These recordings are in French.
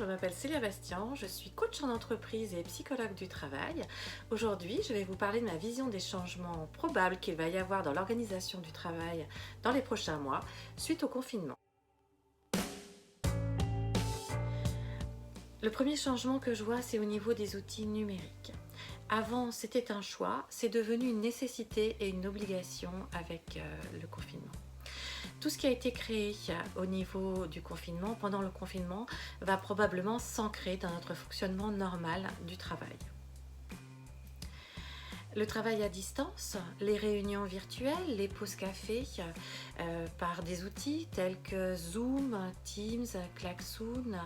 je m'appelle Célia Bastian, je suis coach en entreprise et psychologue du travail. Aujourd'hui, je vais vous parler de ma vision des changements probables qu'il va y avoir dans l'organisation du travail dans les prochains mois suite au confinement. Le premier changement que je vois, c'est au niveau des outils numériques. Avant, c'était un choix, c'est devenu une nécessité et une obligation avec le confinement. Tout ce qui a été créé au niveau du confinement, pendant le confinement, va probablement s'ancrer dans notre fonctionnement normal du travail. Le travail à distance, les réunions virtuelles, les pauses café par des outils tels que Zoom, Teams, Klaxoon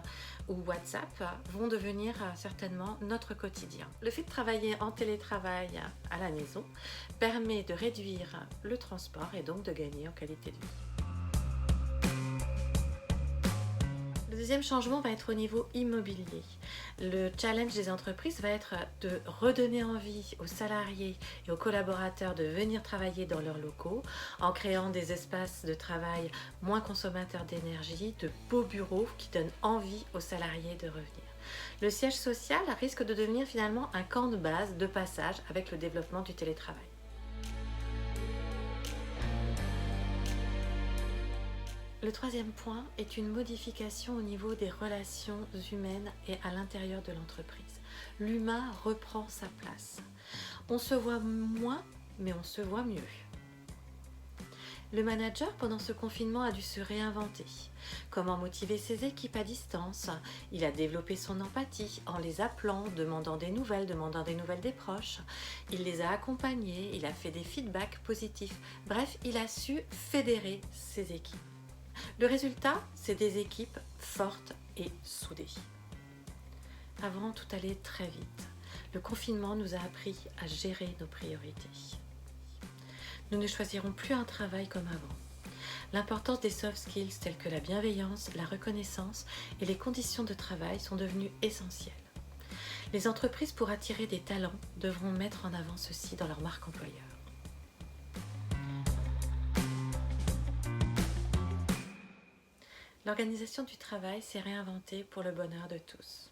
ou WhatsApp vont devenir certainement notre quotidien. Le fait de travailler en télétravail à la maison permet de réduire le transport et donc de gagner en qualité de vie. Le deuxième changement va être au niveau immobilier. Le challenge des entreprises va être de redonner envie aux salariés et aux collaborateurs de venir travailler dans leurs locaux en créant des espaces de travail moins consommateurs d'énergie, de beaux bureaux qui donnent envie aux salariés de revenir. Le siège social risque de devenir finalement un camp de base, de passage avec le développement du télétravail. Le troisième point est une modification au niveau des relations humaines et à l'intérieur de l'entreprise. L'humain reprend sa place. On se voit moins, mais on se voit mieux. Le manager, pendant ce confinement, a dû se réinventer. Comment motiver ses équipes à distance? Il a développé son empathie en les appelant, demandant des nouvelles des proches. Il les a accompagnés, il a fait des feedbacks positifs. Bref, il a su fédérer ses équipes. Le résultat, c'est des équipes fortes et soudées. Avant, tout allait très vite. Le confinement nous a appris à gérer nos priorités. Nous ne choisirons plus un travail comme avant. L'importance des soft skills telles que la bienveillance, la reconnaissance et les conditions de travail sont devenues essentielles. Les entreprises, pour attirer des talents, devront mettre en avant ceci dans leur marque employeur. L'organisation du travail s'est réinventée pour le bonheur de tous.